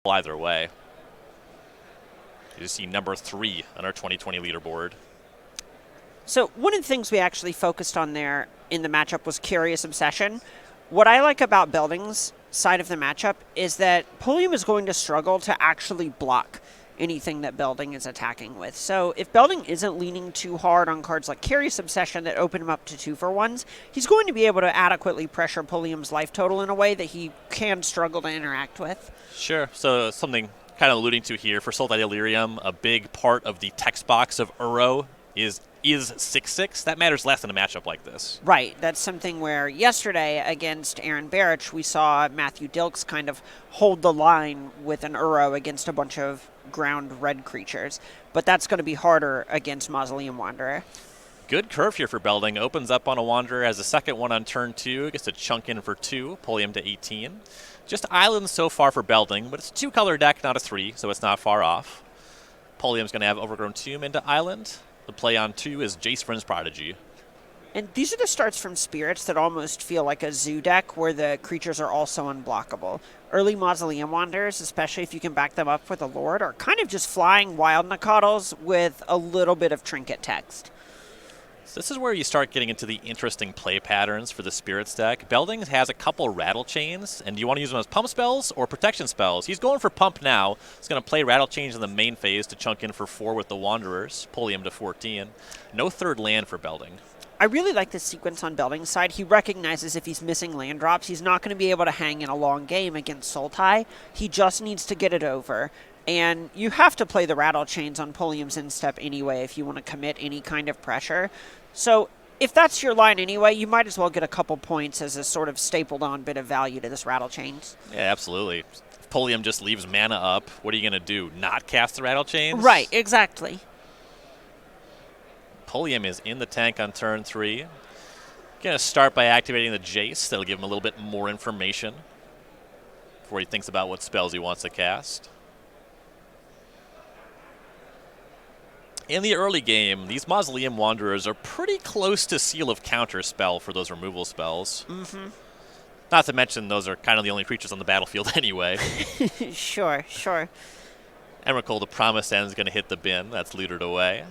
either way. You just see number 3 on our 2020 leaderboard. So one of the things we actually focused on there in the matchup was Curious Obsession. What I like about Belding's side of the matchup is that Pulliam is going to struggle to actually block anything that Belding is attacking with. So if Belding isn't leaning too hard on cards like Curious Obsession that open him up to 2-for-1s, he's going to be able to adequately pressure Pulliam's life total in a way that he can struggle to interact with. Sure. So something kind of alluding to here, for Sultai Delirium, a big part of the text box of Uro is 6/6. That matters less in a matchup like this. Right. That's something where yesterday against Aaron Barrich, we saw Matthew Dilks kind of hold the line with an Uro against a bunch of ground red creatures. But that's going to be harder against Mausoleum Wanderer. Good curve here for Belding. Opens up on a Wanderer, has a second one on turn 2. Gets a chunk in for 2. Pulliam to 18. Just islands so far for Belding, but it's a 2-color deck, not a 3, so it's not far off. Pulliam's going to have Overgrown Tomb into island. The play on 2 is Jace Vryn's Prodigy. And these are the starts from Spirits that almost feel like a zoo deck where the creatures are also unblockable. Early Mausoleum Wanderers, especially if you can back them up with a Lord, are kind of just flying wild Nakados with a little bit of trinket text. So this is where you start getting into the interesting play patterns for the Spirits deck. Belding has a couple Rattle Chains, and do you want to use them as pump spells or protection spells? He's going for pump now. He's going to play Rattle Chains in the main phase to chunk in for 4 with the Wanderers, Pulliam to 14. No third land for Belding. I really like this sequence on Belding's side. He recognizes if he's missing land drops, he's not going to be able to hang in a long game against Sultai. He just needs to get it over. And you have to play the Rattle Chains on Pulliam's instep anyway if you want to commit any kind of pressure. So if that's your line anyway, you might as well get a couple points as a sort of stapled on bit of value to this Rattle Chains. Yeah, absolutely. If Pulliam just leaves mana up, what are you going to do? Not cast the Rattle Chains? Right, exactly. Pulliam is in the tank on turn 3. Going to start by activating the Jace. That'll give him a little bit more information before he thinks about what spells he wants to cast. In the early game, these Mausoleum Wanderers are pretty close to Seal of Counterspell for those removal spells. Mm-hmm. Not to mention those are kind of the only creatures on the battlefield anyway. Sure. Emrakul, the Promised End, is going to hit the bin. That's looted away.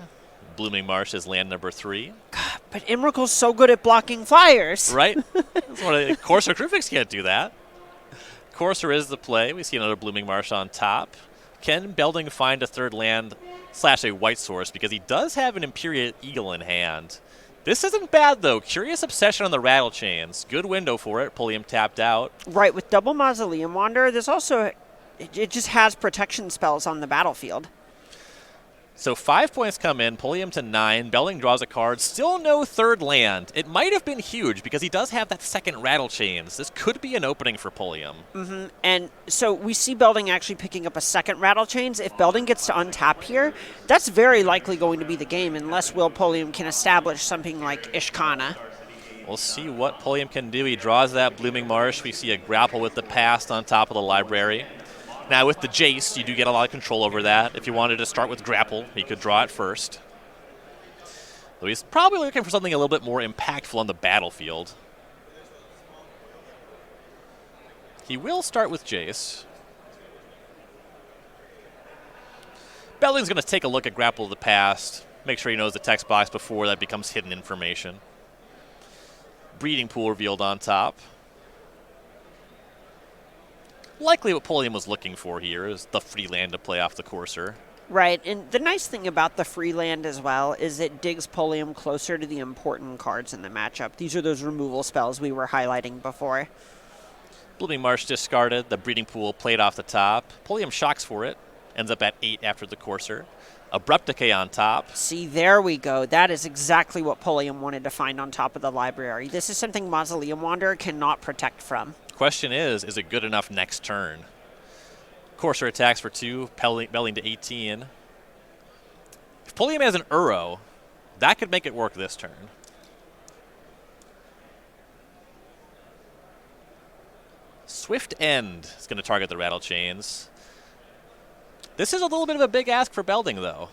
Blooming Marsh is land number 3. God, but Emrakul's so good at blocking flyers. Right? Courser Crucifix can't do that. Courser is the play. We see another Blooming Marsh on top. Can Belding find a third land / a white source? Because he does have an Imperial Eagle in hand. This isn't bad, though. Curious Obsession on the Rattle Chains. Good window for it. Pulliam tapped out. Right, with double Mausoleum Wanderer, there's also... It just has protection spells on the battlefield. So 5 points come in, Pulliam to 9. Belding draws a card. Still no third land. It might have been huge because he does have that second Rattle Chains. This could be an opening for Pulliam. Mm-hmm. And so we see Belding actually picking up a second Rattle Chains. If Belding gets to untap here, that's very likely going to be the game unless Will Pulliam can establish something like Ishkana. We'll see what Pulliam can do. He draws that Blooming Marsh. We see a Grapple with the Past on top of the library. Now, with the Jace, you do get a lot of control over that. If you wanted to start with Grapple, he could draw it first. So he's probably looking for something a little bit more impactful on the battlefield. He will start with Jace. Belding's going to take a look at Grapple of the Past, make sure he knows the text box before that becomes hidden information. Breeding Pool revealed on top. Likely what Pulliam was looking for here is the free land to play off the Courser. Right, and the nice thing about the free land as well is it digs Pulliam closer to the important cards in the matchup. These are those removal spells we were highlighting before. Blooming Marsh discarded. The Breeding Pool played off the top. Pulliam shocks for it. Ends up at 8 after the Courser. Abrupt Decay on top. See, there we go. That is exactly what Pulliam wanted to find on top of the library. This is something Mausoleum Wanderer cannot protect from. Question is it good enough next turn? Courser attacks for 2, Belding to 18. If Pulliam has an Uro, that could make it work this turn. Swift End is going to target the Rattle Chains. This is a little bit of a big ask for Belding, though.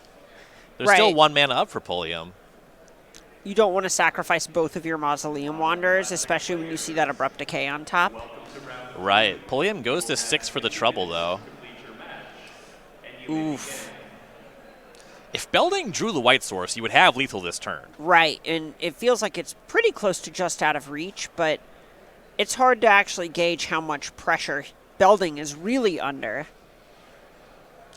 There's still 1 mana up for Pulliam. You don't want to sacrifice both of your Mausoleum Wanderers, especially when you see that Abrupt Decay on top. Right. Pulliam goes to 6 for the trouble, though. Oof. If Belding drew the white source, he would have lethal this turn. Right, and it feels like it's pretty close to just out of reach, but it's hard to actually gauge how much pressure Belding is really under.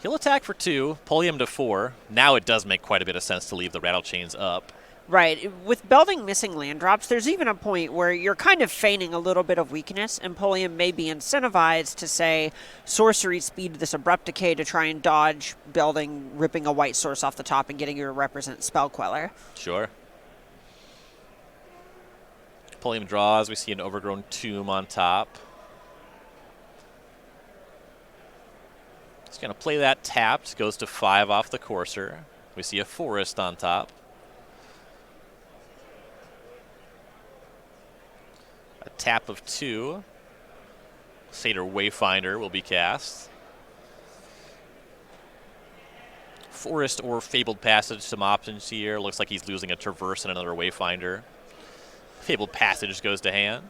He'll attack for 2, Pulliam to 4. Now it does make quite a bit of sense to leave the rattle chains up. Right. With Belding missing land drops, there's even a point where you're kind of feigning a little bit of weakness, and Pulliam may be incentivized to, say, sorcery speed this Abrupt Decay to try and dodge Belding ripping a white source off the top and getting you to represent Spell Queller. Sure. Pulliam draws. We see an Overgrown Tomb on top. He's going to play that tapped. Goes to 5 off the Courser. We see a Forest on top. A tap of 2. Satyr Wayfinder will be cast. Forest or Fabled Passage, some options here. Looks like he's losing a Traverse and another Wayfinder. Fabled Passage goes to hand.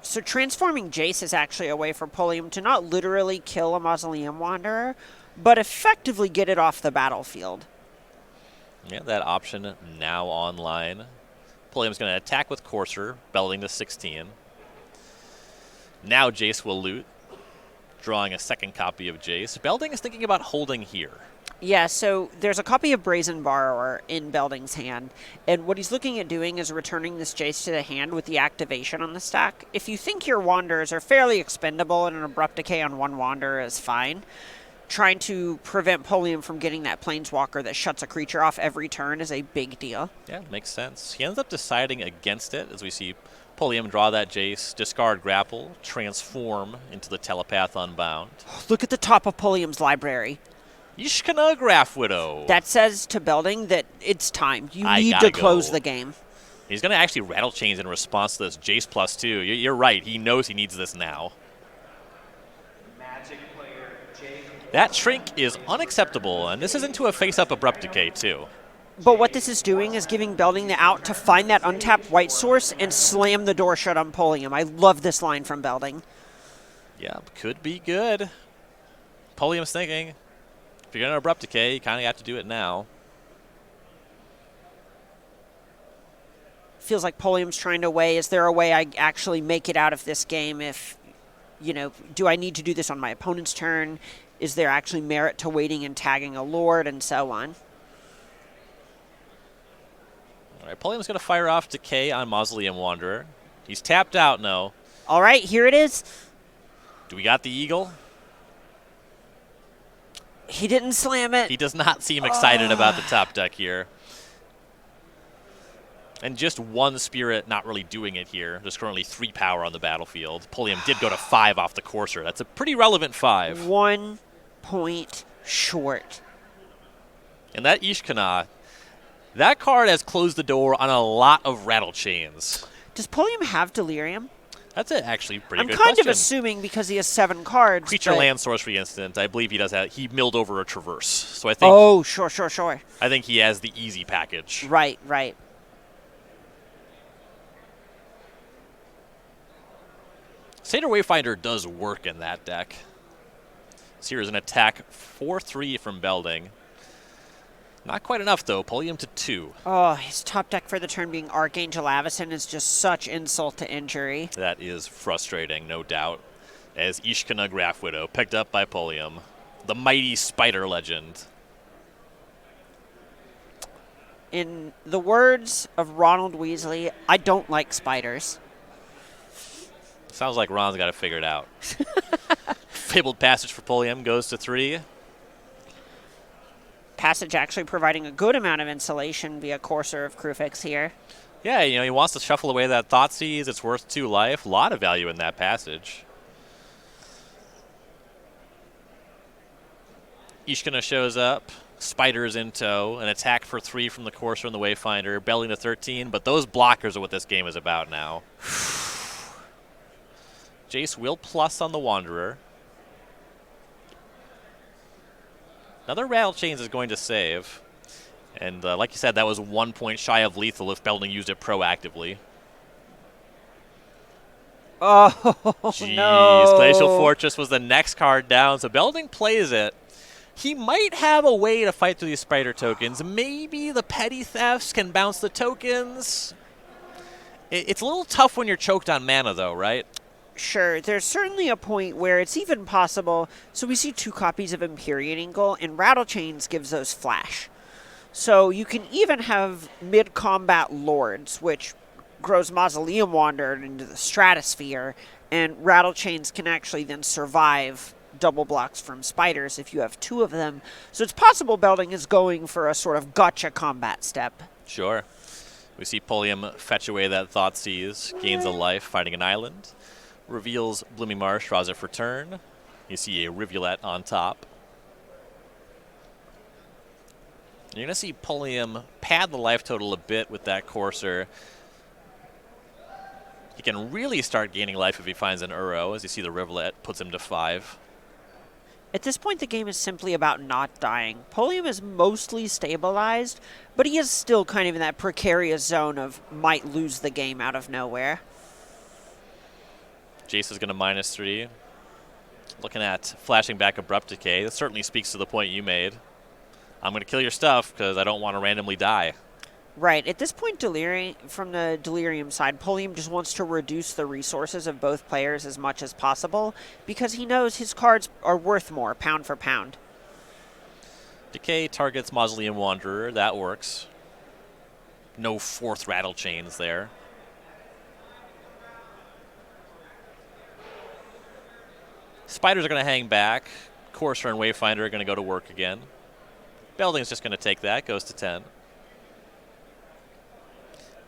So transforming Jace is actually a way for Pulliam to not literally kill a Mausoleum Wanderer, but effectively get it off the battlefield. Yeah, that option now online. Pulliam's going to attack with Courser, Belding to 16. Now Jace will loot, drawing a second copy of Jace. Belding is thinking about holding here. Yeah, so there's a copy of Brazen Borrower in Belding's hand, and what he's looking at doing is returning this Jace to the hand with the activation on the stack. If you think your Wanderers are fairly expendable and an Abrupt Decay on one Wanderer is fine, trying to prevent Pulliam from getting that Planeswalker that shuts a creature off every turn is a big deal. Yeah, makes sense. He ends up deciding against it as we see Pulliam draw that Jace, discard Grapple, transform into the Telepath Unbound. Look at the top of Pulliam's library. Ishkana Graph Widow. That says to Belding that it's time. You I need gotta to close go. the game. He's going to actually rattle chains in response to this Jace +2. You're right. He knows he needs this now. That shrink is unacceptable, and this is into a face-up Abrupt Decay, too. But what this is doing is giving Belding the out to find that untapped white source and slam the door shut on Pulliam. I love this line from Belding. Yeah, could be good. Pulliam's thinking, if you're going to Abrupt Decay, you kind of have to do it now. Feels like Pulliam's trying to weigh, is there a way I actually make it out of this game if, do I need to do this on my opponent's turn? Is there actually merit to waiting and tagging a Lord and so on? All right, Pulliam's going to fire off Decay on Mausoleum Wanderer. He's tapped out now. All right, here it is. Do we got the Eagle? He didn't slam it. He does not seem excited about the top deck here. And just one Spirit not really doing it here. There's currently 3 power on the battlefield. Pulliam did go to 5 off the Courser. That's a pretty relevant 5. 1 point short. And that Ishkana, that card has closed the door on a lot of rattle chains. Does Pulliam have Delirium? That's actually pretty good I'm kind question. of assuming because he has 7 cards. Creature, but... land, sorcery instant. I believe he does have. He milled over a Traverse, so I think. Oh, sure. I think he has the easy package. Right. Satyr Wayfinder does work in that deck. So here's an attack 4/3 from Belding. Not quite enough, though. Pulliam to 2. Oh, his top deck for the turn being Archangel Avacyn is just such insult to injury. That is frustrating, no doubt. As Ishkana Graph Widow, picked up by Pulliam. The mighty spider legend. In the words of Ronald Weasley, I don't like spiders. Sounds like Ron's got it figured out. Fabled Passage for Pulliam goes to 3. Passage actually providing a good amount of insulation via Courser of Krufix here. Yeah, he wants to shuffle away that Thoughtseize. It's worth 2 life. A lot of value in that passage. Ishkana shows up. Spiders in tow. An attack for 3 from the Courser and the Wayfinder. Belding to 13, but those blockers are what this game is about now. Jace will plus on the Wanderer. Another Rattle Chains is going to save. And like you said, that was 1 point shy of lethal if Belding used it proactively. Oh, Jeez, no. Glacial Fortress was the next card down, so Belding plays it. He might have a way to fight through these spider tokens. Maybe the petty thefts can bounce the tokens. It's a little tough when you're choked on mana, though, right? Sure, there's certainly a point where it's even possible. So we see 2 copies of Empyrean Eagle, and Rattle Chains gives those flash. So you can even have mid-combat Lords, which grows Mausoleum Wanderer into the stratosphere, and Rattle Chains can actually then survive double blocks from spiders if you have 2 of them. So it's possible Belding is going for a sort of gotcha combat step. Sure. We see Pulliam fetch away that Thoughtseize, gains a life, fighting an island, reveals Blooming Marsh, draws it for turn. You see a Rivulet on top. You're going to see Pulliam pad the life total a bit with that Courser. He can really start gaining life if he finds an Uro. As you see, the Rivulet puts him to 5. At this point, the game is simply about not dying. Pulliam is mostly stabilized, but he is still kind of in that precarious zone of might lose the game out of nowhere. Jace is going to -3. Looking at flashing back Abrupt Decay. That certainly speaks to the point you made. I'm going to kill your stuff because I don't want to randomly die. Right. At this point, from the Delirium side, Pulliam just wants to reduce the resources of both players as much as possible because he knows his cards are worth more, pound for pound. Decay targets Mausoleum Wanderer. That works. No 4th Rattle Chains there. Spiders are going to hang back. Courser and Wayfinder are going to go to work again. Belding's just going to take that, goes to 10.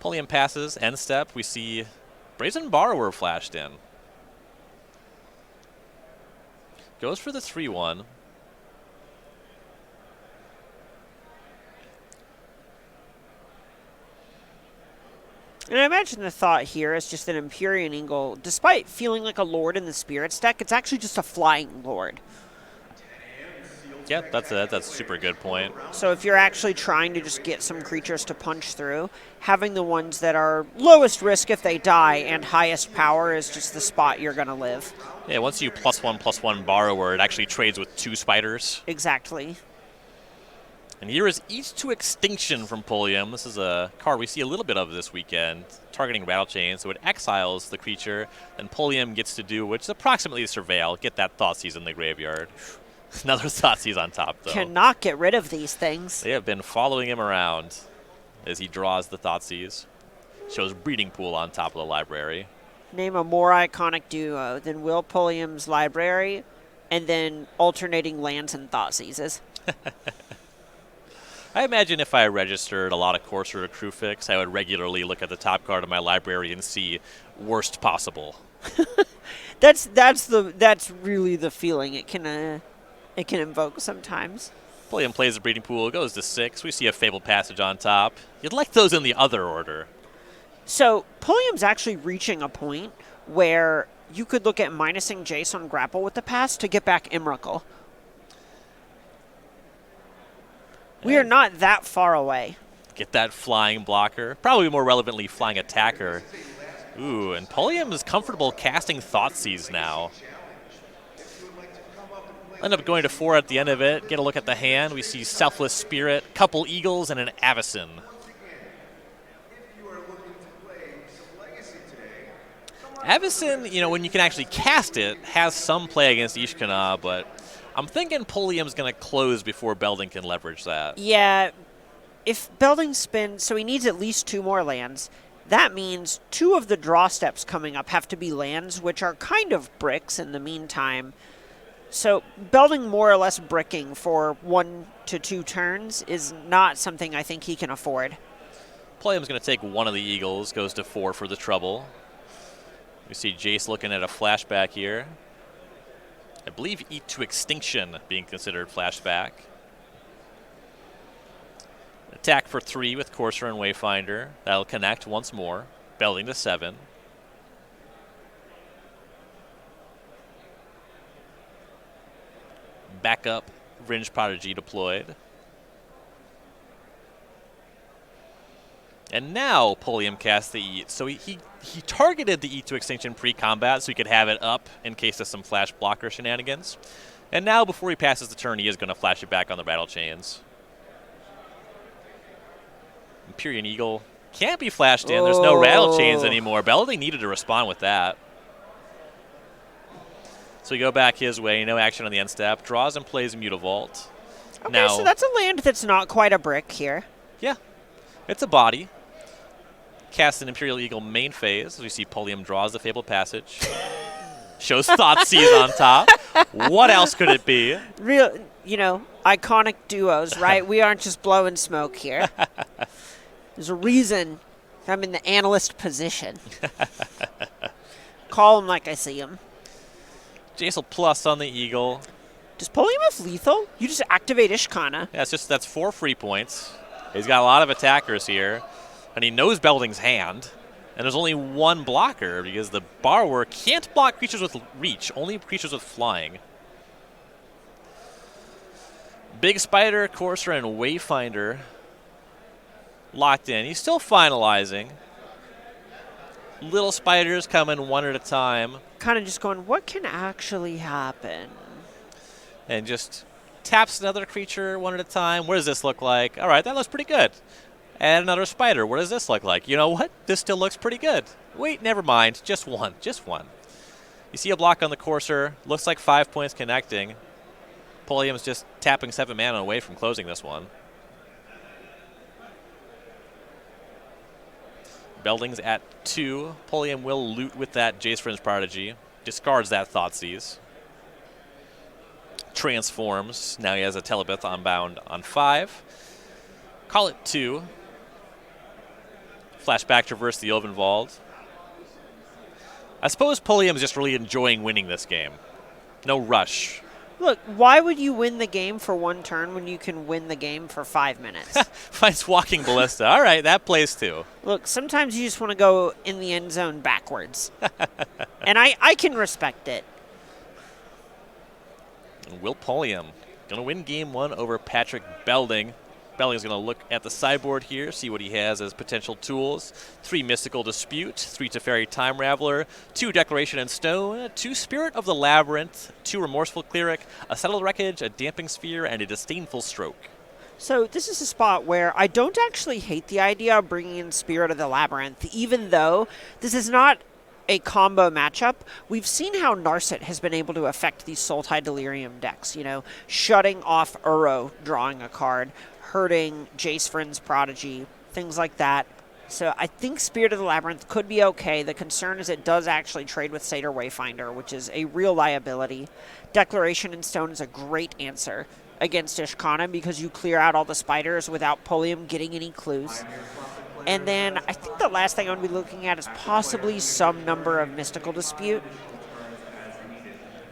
Pulliam passes, end step. We see Brazen Borrower flashed in. Goes for the 3-1. And I imagine the thought here is just that Empyrean Eagle, despite feeling like a Lord in the Spirits deck, it's actually just a flying Lord. Yeah, that's a super good point. So if you're actually trying to just get some creatures to punch through, having the ones that are lowest risk if they die and highest power is just the spot you're going to live. Yeah, once you +1/+1 Borrower, it actually trades with 2 spiders. Exactly. And here is Eat to Extinction from Pulliam. This is a card we see a little bit of this weekend, targeting Rattle Chain. So it exiles the creature, then Pulliam gets to do, which is approximately Surveil, get that Thoughtseize in the graveyard. Another Thoughtseize on top, though. Cannot get rid of these things. They have been following him around as he draws the Thoughtseize. Shows Breeding Pool on top of the library. Name a more iconic duo than Will Pulliam's library and then alternating lands and Thoughtseizes. I imagine if I registered a lot of Courser or Crewfix, I would regularly look at the top card of my library and see worst possible. That's really the feeling it can invoke sometimes. Pulliam plays the Breeding Pool, goes to 6. We see a Fabled Passage on top. You'd like those in the other order. So Pulliam's actually reaching a point where you could look at minusing Jace on Grapple with the Pass to get back Emrakul. We are not that far away. Get that flying blocker. Probably more relevantly, flying attacker. Ooh, and Pulliam is comfortable casting Thoughtseize now. End up going to 4 at the end of it. Get a look at the hand. We see Selfless Spirit, couple Eagles, and an Avacyn. Avacyn, you know, when you can actually cast it, has some play against Ishkana, but I'm thinking Pulliam's going to close before Belding can leverage that. Yeah, if Belding spins, so he needs at least 2 more lands. That means 2 of the draw steps coming up have to be lands, which are kind of bricks in the meantime. So Belding more or less bricking for 1 to 2 turns is not something I think he can afford. Pulliam's going to take one of the Eagles, goes to 4 for the trouble. We see Jace looking at a flashback here. I believe Eat to Extinction being considered flashback. Attack for 3 with Courser and Wayfinder. That'll connect once more. Belding to 7. Backup Vringe Prodigy deployed. And now Pulliam casts the Eat. So he targeted the Eat to Extinction pre-combat so he could have it up in case of some flash blocker shenanigans. And now, before he passes the turn, he is going to flash it back on the Rattle Chains. Empyrean Eagle can't be flashed in. There's no Rattle Chains anymore. Belding needed to respond with that. So we go back his way. No action on the end step. Draws and plays Mutavault. Okay, now, so that's a land that's not quite a brick here. Yeah, it's a body. Cast an Imperial Eagle main phase. As we see Pulliam draws the Fabled Passage. Shows Thoughtseize on top. What else could it be? Real, iconic duos, right? We aren't just blowing smoke here. There's a reason I'm in the analyst position. Call them like I see them. Jace plus on the Eagle. Does Pulliam have lethal? You just activate Ishkana. Yeah, that's 4 free points. He's got a lot of attackers here. And he knows Belding's hand. And there's only one blocker because the Borrower can't block creatures with reach, only creatures with flying. Big Spider, Courser, and Wayfinder locked in. He's still finalizing. Little spiders coming one at a time. Kind of just going, what can actually happen? And just taps another creature one at a time. What does this look like? All right, that looks pretty good. And another spider. What does this look like? You know what? This still looks pretty good. Wait, never mind. Just one. Just one. You see a block on the Courser. Looks like 5 points connecting. Pulliam's just tapping 7 mana away from closing this one. Belding's at 2. Pulliam will loot with that Jace Fringe Prodigy. Discards that Thoughtseize. Transforms. Now he has a Telebith Unbound on 5. Call it 2. Flashback, traverse the Ilvenwald. I suppose Pulliam's just really enjoying winning this game. No rush. Look, why would you win the game for 1 turn when you can win the game for 5 minutes? Finds Walking Ballista. All right, that plays too. Look, sometimes you just want to go in the end zone backwards. And I can respect it. Will Pulliam going to win game 1 over Patrick Belding. Belding's going to look at the sideboard here, see what he has as potential tools. 3 Mystical Dispute, 3 Teferi Time Raveler, 2 Declaration in Stone, 2 Spirit of the Labyrinth, 2 Remorseful Cleric, a Settled Wreckage, a Damping Sphere, and a Disdainful Stroke. So this is a spot where I don't actually hate the idea of bringing in Spirit of the Labyrinth, even though this is not a combo matchup. We've seen how Narset has been able to affect these Sultai Delirium decks, shutting off Uro, drawing a card, hurting Jace Fringe Prodigy, things like that. So I think Spirit of the Labyrinth could be okay. The concern is it does actually trade with Satyr Wayfinder, which is a real liability. Declaration in Stone is a great answer against Ishkana because you clear out all the spiders without Pulliam getting any clues. And then I think the last thing I'm going to be looking at is possibly some number of Mystical Dispute.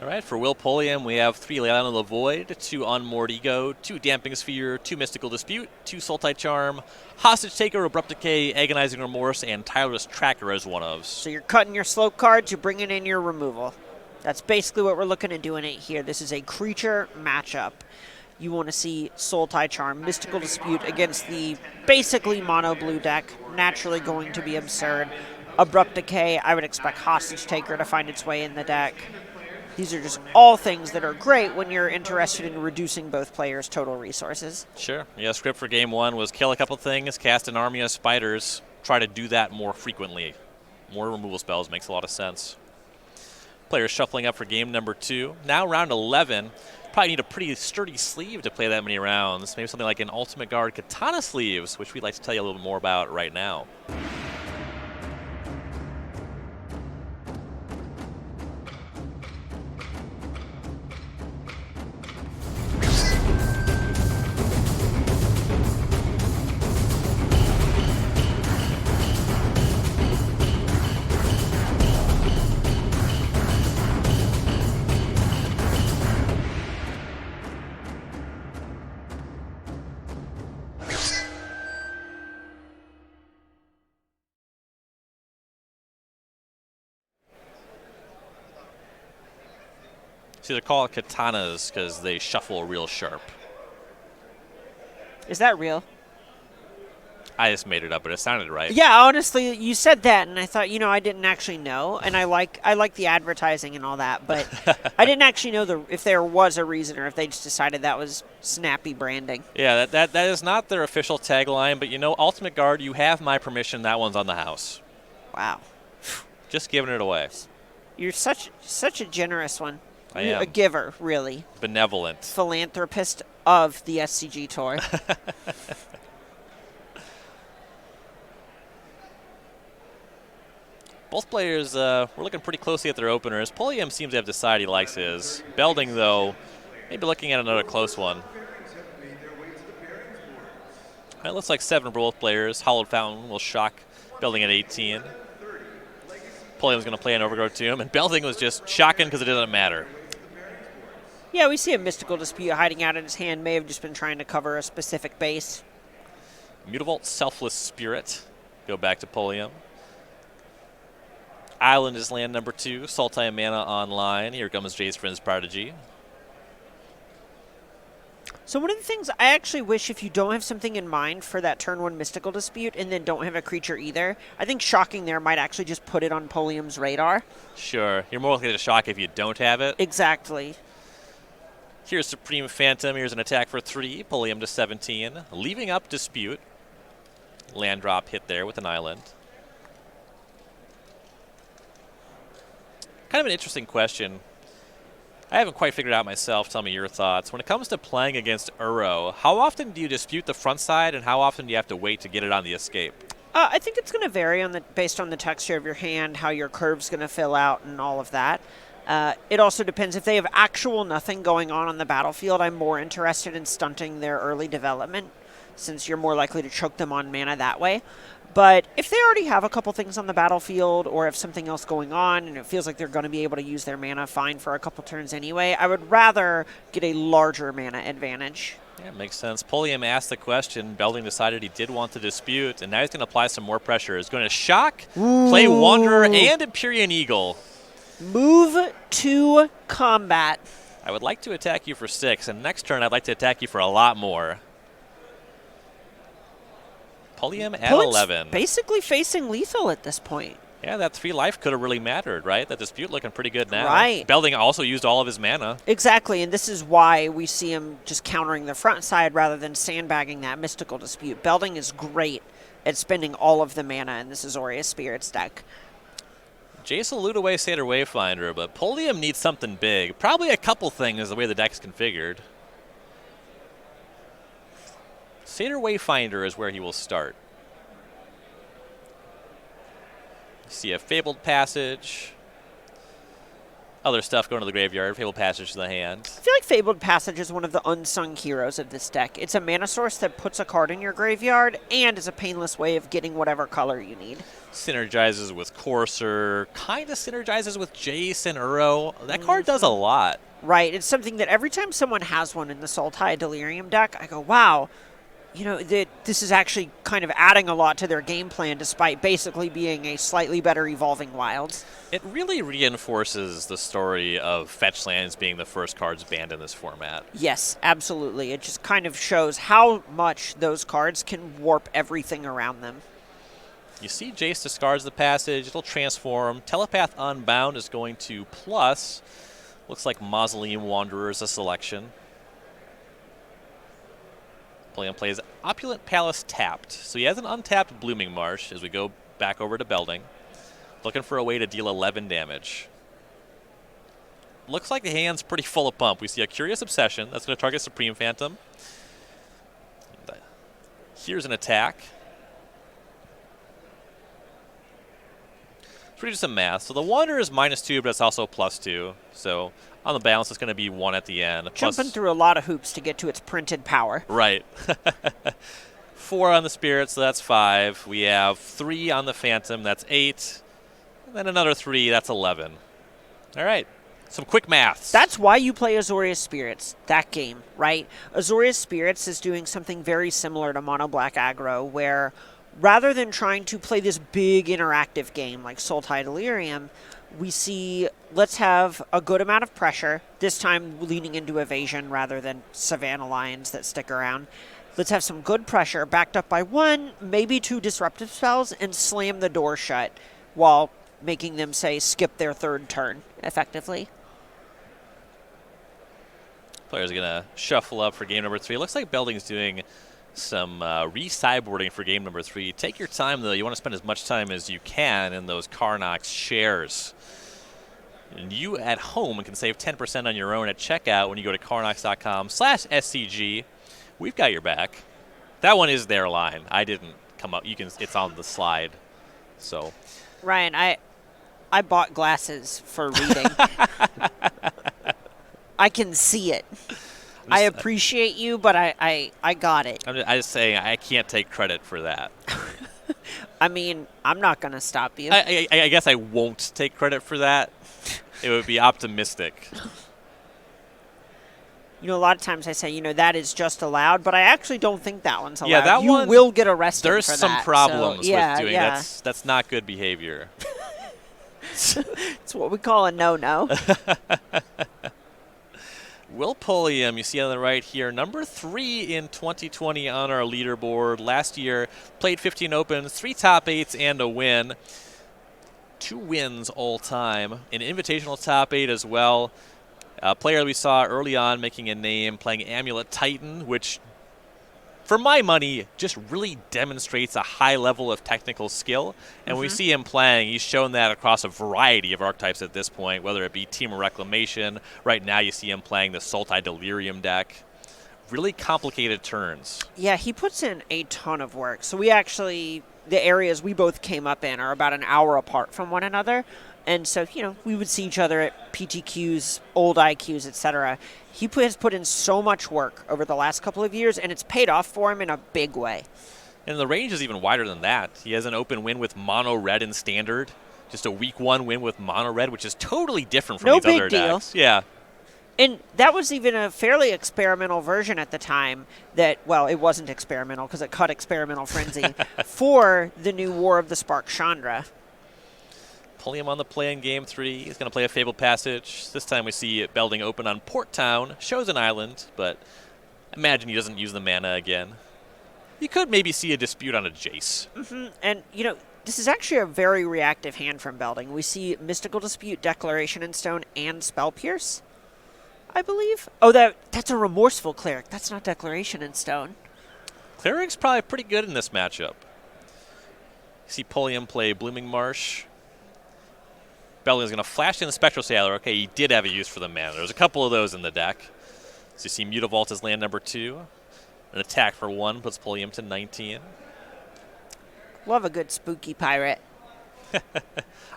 All right, for Will Pulliam, we have 3 Leyline of the Void, 2 Unmoored Ego, 2 Damping Sphere, 2 Mystical Dispute, 2 Sultai Charm, Hostage Taker, Abrupt Decay, Agonizing Remorse, and Tireless Tracker as one of. So you're cutting your slope cards, you're bringing in your removal. That's basically what we're looking at doing it here. This is a creature matchup. You want to see Sultai Charm, Mystical Dispute against the basically mono blue deck. Naturally going to be absurd. Abrupt Decay, I would expect Hostage Taker to find its way in the deck. These are just all things that are great when you're interested in reducing both players' total resources. Sure. Yeah, script for game 1 was kill a couple things, cast an army of spiders, try to do that more frequently. More removal spells makes a lot of sense. Players shuffling up for game number 2. Now round 11. Probably need a pretty sturdy sleeve to play that many rounds. Maybe something like an Ultimate Guard Katana sleeves, which we'd like to tell you a little more about right now. See, they're called katanas because they shuffle real sharp. Is that real? I just made it up, but it sounded right. Yeah, honestly, you said that, and I thought, I didn't actually know, and I like the advertising and all that, but I didn't actually know if there was a reason or if they just decided that was snappy branding. Yeah, that is not their official tagline, but Ultimate Guard, you have my permission. That one's on the house. Wow. Just giving it away. You're such a generous one. I am. A giver, really. Benevolent. Philanthropist of the SCG Tour. Both players were looking pretty closely at their openers. Pulliam seems to have decided he likes his. Belding, though, maybe looking at another close one. It looks like 7 for both players. Hollowed Fountain will shock Belding at 18. Pulliam's going to play an Overgrowth Tomb, and Belding was just shocking because it doesn't matter. Yeah, we see a Mystical Dispute hiding out in his hand. May have just been trying to cover a specific base. Mutavault Selfless Spirit. Go back to Pulliam. Island is land number 2. Sultai Mana online. Here comes Jace Vryn's Prodigy. So one of the things I actually wish, if you don't have something in mind for that turn 1 Mystical Dispute and then don't have a creature either, I think shocking there might actually just put it on Pulliam's radar. Sure. You're more likely to shock if you don't have it. Exactly. Here's Supreme Phantom. Here's an attack for 3. Pulliam to 17. Leaving up Dispute. Land drop hit there with an island. Kind of an interesting question. I haven't quite figured it out myself. Tell me your thoughts. When it comes to playing against Uro, how often do you dispute the front side, and how often do you have to wait to get it on the escape? I think it's going to vary based on the texture of your hand, how your curve's going to fill out, and all of that. It also depends. If they have actual nothing going on the battlefield, I'm more interested in stunting their early development, since you're more likely to choke them on mana that way. But if they already have a couple things on the battlefield or have something else going on and it feels like they're going to be able to use their mana fine for a couple turns anyway, I would rather get a larger mana advantage. Yeah, makes sense. Pulliam asked the question. Belding decided he did want to dispute, and now he's going to apply some more pressure. He's going to shock, play Wanderer and Empyrean Eagle. Move to combat. I would like to attack you for 6, and next turn I'd like to attack you for a lot more. Pulliam at 11. Basically facing lethal at this point. Yeah, that 3 life could have really mattered, right? That dispute looking pretty good now. Right. Belding also used all of his mana. Exactly, and this is why we see him just countering the front side rather than sandbagging that Mystical Dispute. Belding is great at spending all of the mana in this Azorius Spirits deck. Jace will loot away Satyr Wayfinder, but Pulliam needs something big. Probably a couple things the way the deck's configured. Satyr Wayfinder is where he will start. You see a Fabled Passage. Other stuff going to the graveyard. Fabled Passage to the hand. I feel like Fabled Passage is one of the unsung heroes of this deck. It's a mana source that puts a card in your graveyard and is a painless way of getting whatever color you need. Synergizes with Courser. Kind of synergizes with Jace and Uro. That card does a lot. Right. It's something that every time someone has one in the Sultai Delirium deck, I go, wow. This is actually kind of adding a lot to their game plan despite basically being a slightly better evolving Wilds. It really reinforces the story of fetch lands being the first cards banned in this format. Yes, absolutely. It just kind of shows how much those cards can warp everything around them. You see Jace discards the passage. It'll transform. Telepath Unbound is going to plus. Looks like Mausoleum Wanderer is a selection. Pulliam plays Opulent Palace tapped. So he has an untapped Blooming Marsh as we go back over to Belding. Looking for a way to deal 11 damage. Looks like the hand's pretty full of pump. We see a Curious Obsession. That's going to target Supreme Phantom. Here's an attack. Let's redo some math. So the Wanderer is -2, but it's also +2. So on the balance, it's going to be 1 at the end. Jumping through a lot of hoops to get to its printed power. Right. 4 on the Spirit, so that's 5. We have 3 on the Phantom, that's 8. And then another 3, that's 11. All right. Some quick maths. That's why you play Azorius Spirits, that game, right? Azorius Spirits is doing something very similar to Mono Black Aggro, where rather than trying to play this big interactive game like Sultai Delirium, we see, let's have a good amount of pressure, this time leaning into evasion rather than Savannah Lions that stick around, Let's have some good pressure, backed up by 1, maybe 2 disruptive spells, and slam the door shut while making them, say, skip their 3rd turn effectively. Players are going to shuffle up for game number 3. It looks like Belding's doing some re-sideboarding for game number 3. Take your time, though. You want to spend as much time as you can in those Karnox shares. And you at home can save 10% on your own at checkout when you go to Karnox.com/SCG. We've got your back. That one is their line. I didn't come up. It's on the slide. So, Ryan, I bought glasses for reading. I can see it. I appreciate you, but I got it. I'm just saying I can't take credit for that. I mean, I'm not going to stop you. I guess I won't take credit for that. It would be optimistic. You know, a lot of times I say, that is just allowed, but I actually don't think that one's allowed. Yeah, that you one, will get arrested for that. There's some problems with doing yeah. That's not good behavior. It's what we call a no-no. Will Pulliam, you see on the right here, number 3 in 2020 on our leaderboard. Last year, played 15 Opens, 3 top 8s, and a win. 2 wins all time. An invitational top 8 as well. A player we saw early on making a name, playing Amulet Titan, which, for my money, just really demonstrates a high level of technical skill. And when we see him playing, he's shown that across a variety of archetypes at this point, whether it be Team of Reclamation. Right now you see him playing the Sultai Delirium deck. Really complicated turns. Yeah, he puts in a ton of work. So we actually, the areas we both came up in are about an hour apart from one another. And so, we would see each other at PTQs, old IQs, etc. He has put in so much work over the last couple of years, and it's paid off for him in a big way. And the range is even wider than that. He has an open win with mono red in standard. Just a week 1 win with mono red, which is totally different from these other decks. Yeah. And that was even a fairly experimental version at the time that, well, it wasn't experimental because it cut Experimental Frenzy for the new War of the Spark Chandra. Pulliam on the play in game 3. He's going to play a Fabled Passage. This time we see Belding open on Port Town. Shows an island, but imagine he doesn't use the mana again. You could maybe see a dispute on a Jace. And, this is actually a very reactive hand from Belding. We see Mystical Dispute, Declaration in Stone, and Spell Pierce, I believe. Oh, that's a Remorseful Cleric. That's not Declaration in Stone. Cleric's probably pretty good in this matchup. You see Pulliam play Blooming Marsh. Belding's going to flash in the Spectral Sailor. Okay, he did have a use for the mana. There's a couple of those in the deck. So you see Mutavault as land number 2. An attack for 1 puts Pulliam to 19. Love a good spooky pirate.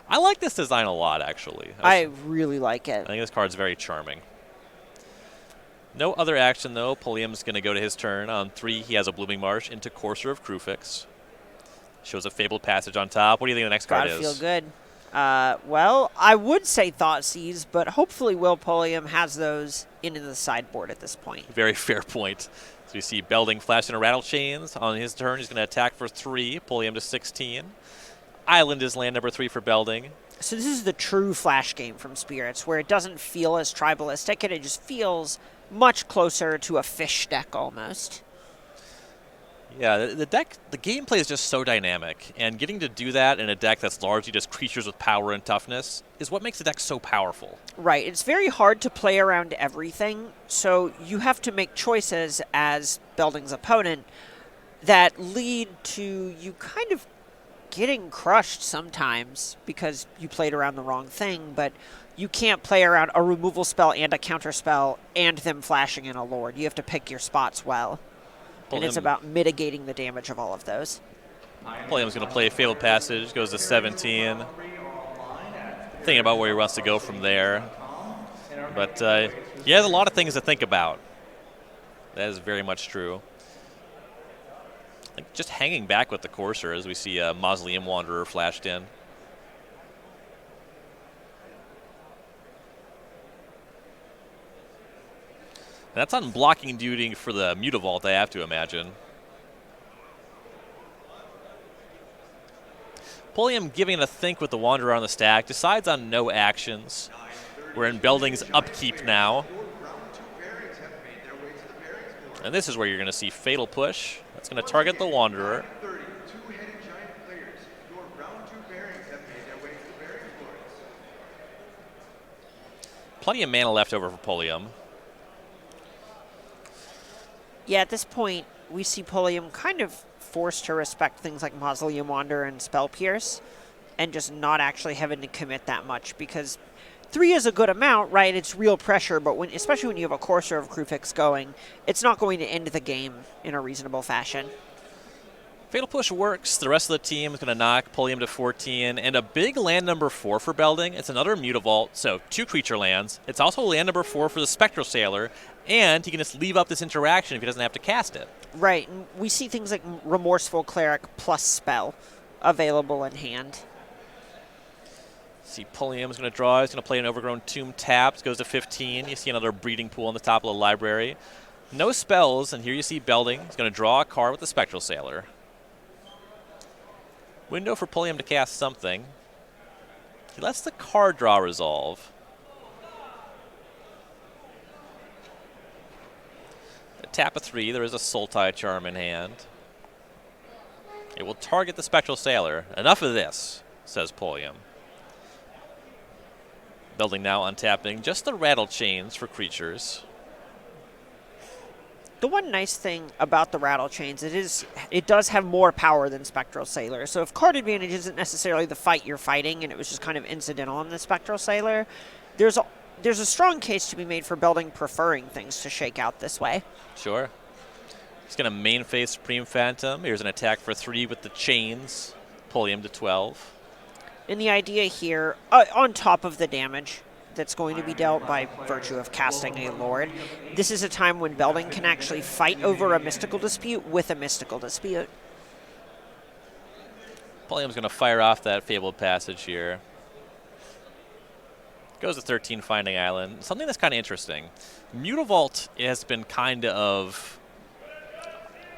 I like this design a lot, actually. I really like it. I think this card's very charming. No other action, though. Pulliam's going to go to his turn. On 3, he has a Blooming Marsh into Courser of Krufix. Shows a Fabled Passage on top. What do you think the next card is? Gotta feel good. Well, I would say Thoughtseize, but hopefully Will Pulliam has those into the sideboard at this point. Very fair point. So you see Belding flash into Rattle Chains. On his turn, he's going to attack for 3, Pulliam to 16. Island is land number 3 for Belding. So this is the true Flash game from Spirits, where it doesn't feel as tribalistic, and it just feels much closer to a fish deck almost. Yeah, the gameplay is just so dynamic, and getting to do that in a deck that's largely just creatures with power and toughness is what makes the deck so powerful. Right. It's very hard to play around everything, so you have to make choices as Belding's opponent that lead to you kind of getting crushed sometimes because you played around the wrong thing, but you can't play around a removal spell and a counter spell and them flashing in a Lord. You have to pick your spots well. And it's about mitigating the damage of all of those. Pulliam's going to play Fabled Passage, goes to 17. Thinking about where he wants to go from there. But he has a lot of things to think about. That is very much true. Like just hanging back with the Courser as we see Mausoleum Wanderer flashed in. That's on blocking duty for the Mutavault, I have to imagine. Pulliam giving it a think with the Wanderer on the stack, decides on no actions. We're in Belding's upkeep now. And this is where you're going to see Fatal Push. That's going to target the Wanderer. Plenty of mana left over for Pulliam. Yeah, at this point, we see Pulliam kind of forced to respect things like Mausoleum Wanderer and Spell Pierce, and just not actually having to commit that much, because 3 is a good amount, right? It's real pressure, but especially when you have a Courser of Kruphix going, it's not going to end the game in a reasonable fashion. Fatal Push works. The rest of the team is going to knock Pulliam to 14, and a big land number 4 for Belding. It's another Mutavault, so 2 creature lands. It's also land number 4 for the Spectral Sailor, and he can just leave up this interaction if he doesn't have to cast it. Right, and we see things like Remorseful Cleric plus Spell available in hand. See, Pulliam's going to draw. He's going to play an Overgrown Tomb tapped. Goes to 15. You see another Breeding Pool on the top of the library. No spells, and here you see Belding. He's going to draw a card with the Spectral Sailor. Window for Pulliam to cast something. He lets the card draw resolve. A tap of 3. There is a Sultai Charm in hand. It will target the Spectral Sailor. Enough of this, says Pulliam. Belding now untapping just the Rattle Chains for creatures. The one nice thing about the Rattle Chains, it does have more power than Spectral Sailor. So if card advantage isn't necessarily the fight you're fighting, and it was just kind of incidental on the Spectral Sailor, there's a strong case to be made for Belding preferring things to shake out this way. Sure. He's going to main phase Supreme Phantom. Here's an attack for 3 with the chains. Pulliam to 12. And the idea here, on top of the damage that's going to be dealt by virtue of casting a Lord, this is a time when Belding can actually fight over a mystical dispute with a mystical dispute. Pulliam's going to fire off that Fabled Passage here. Goes to 13 Finding Island. Something that's kind of interesting. Mutavault has been kind of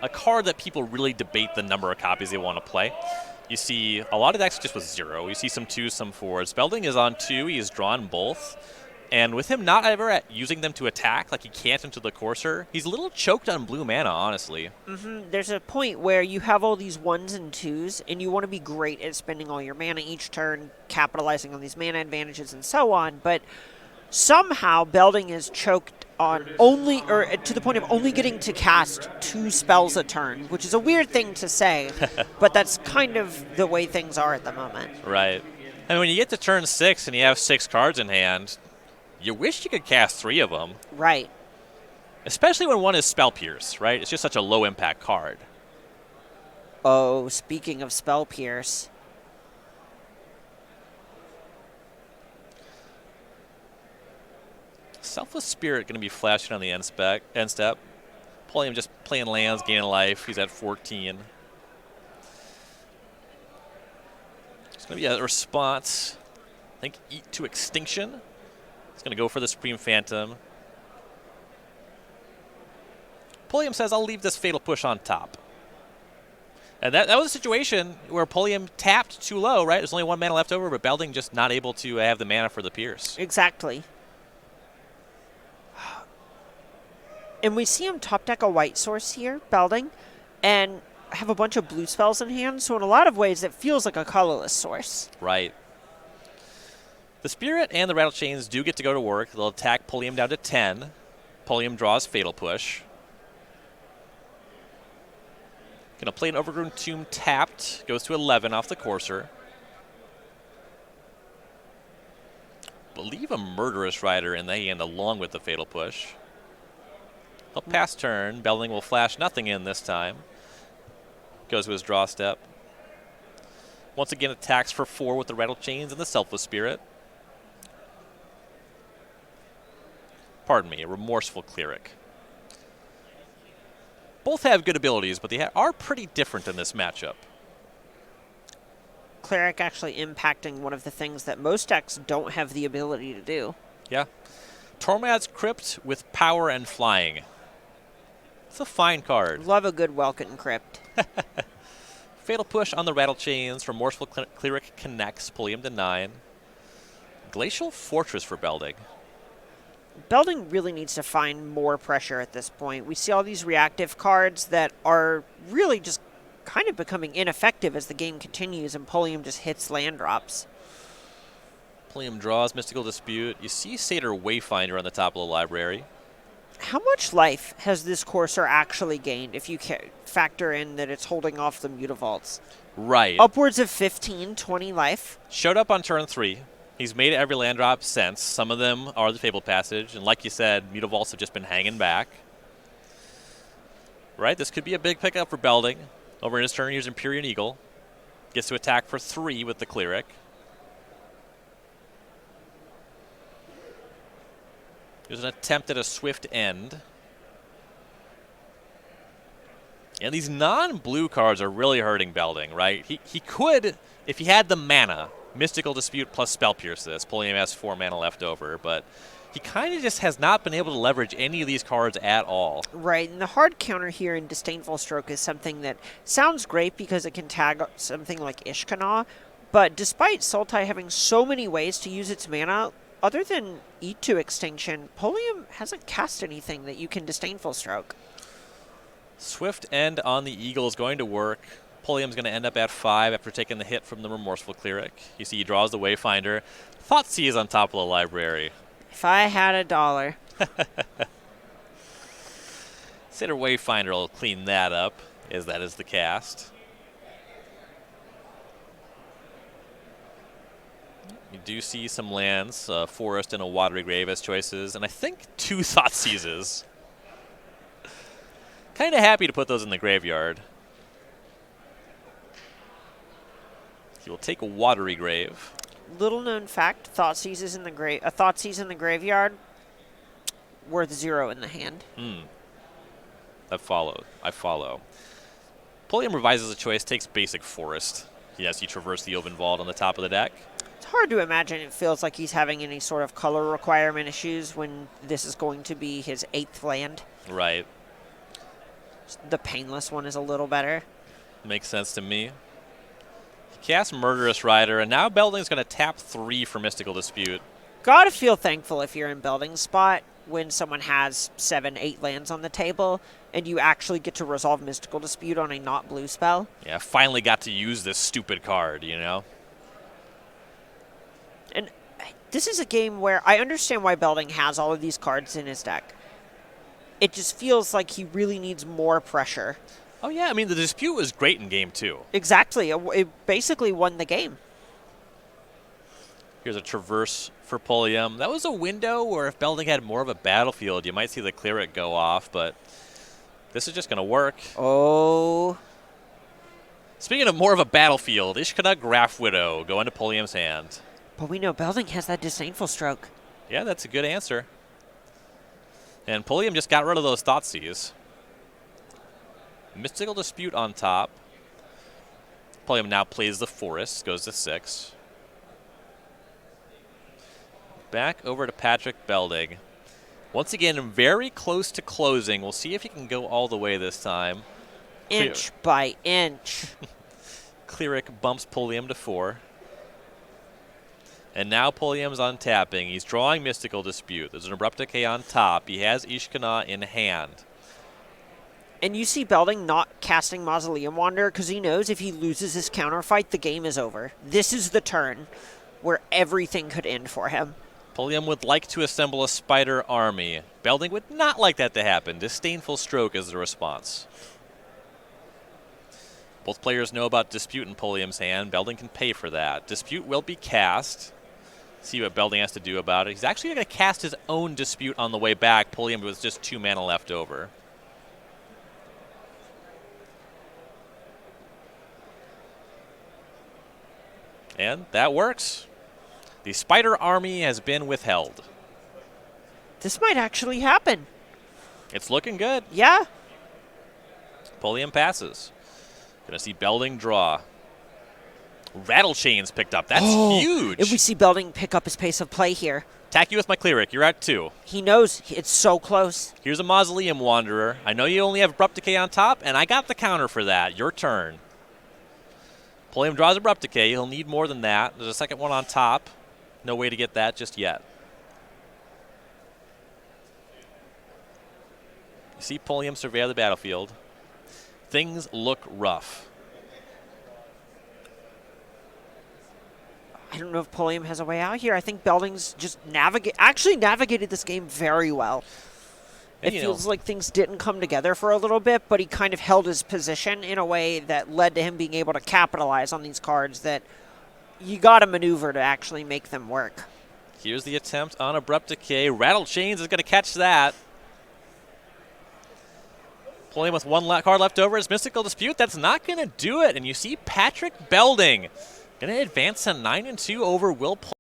a card that people really debate the number of copies they want to play. You see a lot of decks just with 0. You see some 2s, some 4s. Belding is on 2. He has drawn both. And with him not ever using them to attack, like he can't into the Courser, he's a little choked on blue mana, honestly. There's a point where you have all these 1s and 2s, and you want to be great at spending all your mana each turn, capitalizing on these mana advantages and so on, but somehow Belding is choked on to the point of only getting to cast 2 spells a turn, which is a weird thing to say, but that's kind of the way things are at the moment. Right. I mean, when you get to turn 6 and you have 6 cards in hand, you wish you could cast 3 of them. Right. Especially when one is Spell Pierce, right? It's just such a low impact card. Oh, speaking of Spell Pierce. Selfless Spirit going to be flashing on the end step. Pulliam just playing lands, gaining life. He's at 14. It's going to be a response. I think Eat to Extinction. He's going to go for the Supreme Phantom. Pulliam says, I'll leave this Fatal Push on top. And that was a situation where Pulliam tapped too low, right? There's only 1 mana left over, but Belding just not able to have the mana for the Pierce. Exactly. And we see him top deck a white source here, Belding, and have a bunch of blue spells in hand. So in a lot of ways, it feels like a colorless source. Right. The Spirit and the Rattle Chains do get to go to work. They'll attack Pulliam down to 10. Pulliam draws Fatal Push. Going to play an Overgrown Tomb tapped. Goes to 11 off the Courser. Believe a Murderous Rider in the hand along with the Fatal Push. He'll pass turn. Belding will flash nothing in this time. Goes to his draw step. Once again attacks for 4 with the Rattle Chains and the Selfless Spirit. Pardon me, a Remorseful Cleric. Both have good abilities, but they are pretty different in this matchup. Cleric actually impacting one of the things that most decks don't have the ability to do. Yeah. Tormad's Crypt with power and flying. It's a fine card. Love a good Welkin Crypt. Fatal Push on the Rattle Chains. Remorseful Cleric connects. Pulliam to 9. Glacial Fortress for Belding. Belding really needs to find more pressure at this point. We see all these reactive cards that are really just kind of becoming ineffective as the game continues and Pulliam just hits land drops. Pulliam draws Mystical Dispute. You see Satyr Wayfinder on the top of the library. How much life has this Courser actually gained if you factor in that it's holding off the Mutavaults? Right. Upwards of 15, 20 life. Showed up on turn 3. He's made every land drop since. Some of them are the Fabled Passage, and like you said, Mutavaults have just been hanging back. Right, this could be a big pickup for Belding. Over in his turn, here's Empyrean Eagle. Gets to attack for 3 with the Cleric. There's an attempt at a swift end. And these non-blue cards are really hurting Belding, right? He could, if he had the mana, Mystical Dispute plus Spell Pierce this. Pulliam has 4 mana left over, but he kind of just has not been able to leverage any of these cards at all. Right, and the hard counter here in Disdainful Stroke is something that sounds great because it can tag something like Ishkanah, but despite Sultai having so many ways to use its mana, other than Eat to Extinction, Pulliam hasn't cast anything that you can Disdainful Stroke. Swift End on the Eagle is going to work. Pulliam's going to end up at 5 after taking the hit from the Remorseful Cleric. You see he draws the Wayfinder. Thoughtseize is on top of the library. If I had $1. Satyr Wayfinder will clean that up, as that is the cast. You do see some lands, a forest and a watery grave as choices, and I think 2 Thoughtseizes. Kind of happy to put those in the graveyard. He will take a watery grave. Little known fact: a Thoughtseize in the graveyard worth 0 in the hand. I follow. Pulliam revises a choice, takes basic forest. Yes, you traverse the Oven Vault on the top of the deck. It's hard to imagine it feels like he's having any sort of color requirement issues when this is going to be his 8th land. Right. The Painless one is a little better. Makes sense to me. He casts Murderous Rider, and now Belding's going to tap 3 for Mystical Dispute. Gotta feel thankful if you're in Belding's spot when someone has 7, 8 lands on the table and you actually get to resolve Mystical Dispute on a not blue spell. Yeah, finally got to use this stupid card, you know? And this is a game where I understand why Belding has all of these cards in his deck. It just feels like he really needs more pressure. Oh, yeah, I mean, the Dispute was great in Game 2. Exactly. It basically won the game. Here's a Traverse for Pulliam. That was a window where if Belding had more of a battlefield, you might see the Cleric go off, but this is just going to work. Oh. Speaking of more of a battlefield, Ishkanah Graph Widow go into Pulliam's hand. But we know Belding has that Disdainful Stroke. Yeah, that's a good answer. And Pulliam just got rid of those Thoughtseize. Mystical Dispute on top. Pulliam now plays the Forest, goes to 6. Back over to Patrick Belding. Once again, very close to closing. We'll see if he can go all the way this time. Inch by inch. Cleric bumps Pulliam to 4. And now Pulliam's untapping. He's drawing Mystical Dispute. There's an Abrupt Decay on top. He has Ishkanah in hand. And you see Belding not casting Mausoleum Wanderer because he knows if he loses his counterfight, the game is over. This is the turn where everything could end for him. Pulliam would like to assemble a spider army. Belding would not like that to happen. Disdainful Stroke is the response. Both players know about Dispute in Pulliam's hand. Belding can pay for that. Dispute will be cast. See what Belding has to do about it. He's actually going to cast his own Dispute on the way back. Pulliam with just 2 mana left over. And that works. The spider army has been withheld. This might actually happen. It's looking good. Yeah. Pulliam passes. Gonna see Belding draw. Rattle Chains picked up. That's huge. If we see Belding pick up his pace of play here. Attack you with my Cleric. You're at 2. He knows it's so close. Here's a Mausoleum Wanderer. I know you only have Abrupt Decay on top, and I got the counter for that. Your turn. Pulliam draws Abrupt Decay. He'll need more than that. There's a second one on top. No way to get that just yet. see Pulliam surveil the battlefield. Things look rough. I don't know if Pulliam has a way out here. I think Belding's just navigated this game very well. It feels like things didn't come together for a little bit, but he kind of held his position in a way that led to him being able to capitalize on these cards that you got to maneuver to actually make them work. Here's the attempt on Abrupt Decay. Rattle Chains is going to catch that. Pulliam with one card left over is Mystical Dispute. That's not going to do it. And you see Patrick Belding going to advance to 9-2 over Will Pulliam.